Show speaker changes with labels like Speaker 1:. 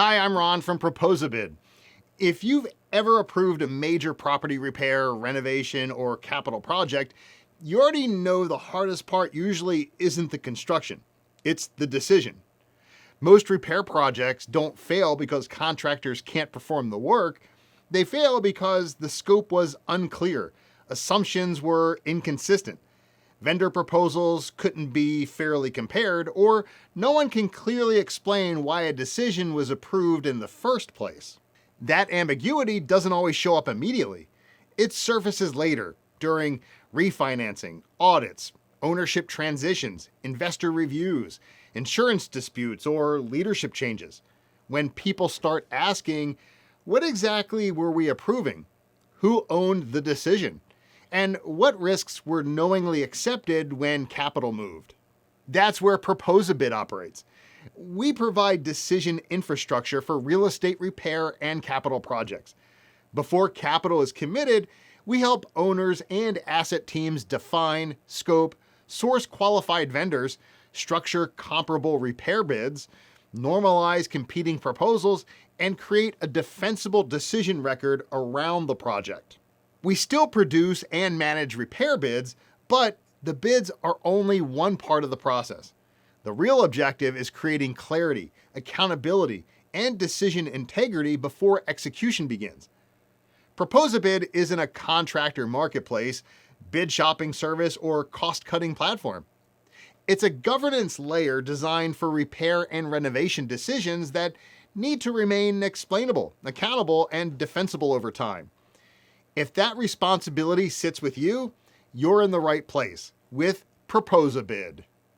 Speaker 1: Hi, I'm Ron from Proposabid. If you've ever approved a major property repair, renovation, or capital project, you already know the hardest part usually isn't the construction. It's the decision. Most repair projects don't fail because contractors can't perform the work. They fail because the scope was unclear, assumptions were inconsistent, vendor proposals couldn't be fairly compared, or no one can clearly explain why a decision was approved in the first place. That ambiguity doesn't always show up immediately. It surfaces later, during refinancing, audits, ownership transitions, investor reviews, insurance disputes, or leadership changes. When people start asking, what exactly were we approving? Who owned the decision? And what risks were knowingly accepted when capital moved? That's where Proposabid operates. We provide decision infrastructure for real estate repair and capital projects. Before capital is committed, we help owners and asset teams define, scope, source qualified vendors, structure comparable repair bids, normalize competing proposals, and create a defensible decision record around the project. We still produce and manage repair bids, but the bids are only one part of the process. The real objective is creating clarity, accountability, and decision integrity before execution begins. Proposabid isn't a contractor marketplace, bid shopping service, or cost-cutting platform. It's a governance layer designed for repair and renovation decisions that need to remain explainable, accountable, and defensible over time. If that responsibility sits with you, you're in the right place with Proposabid.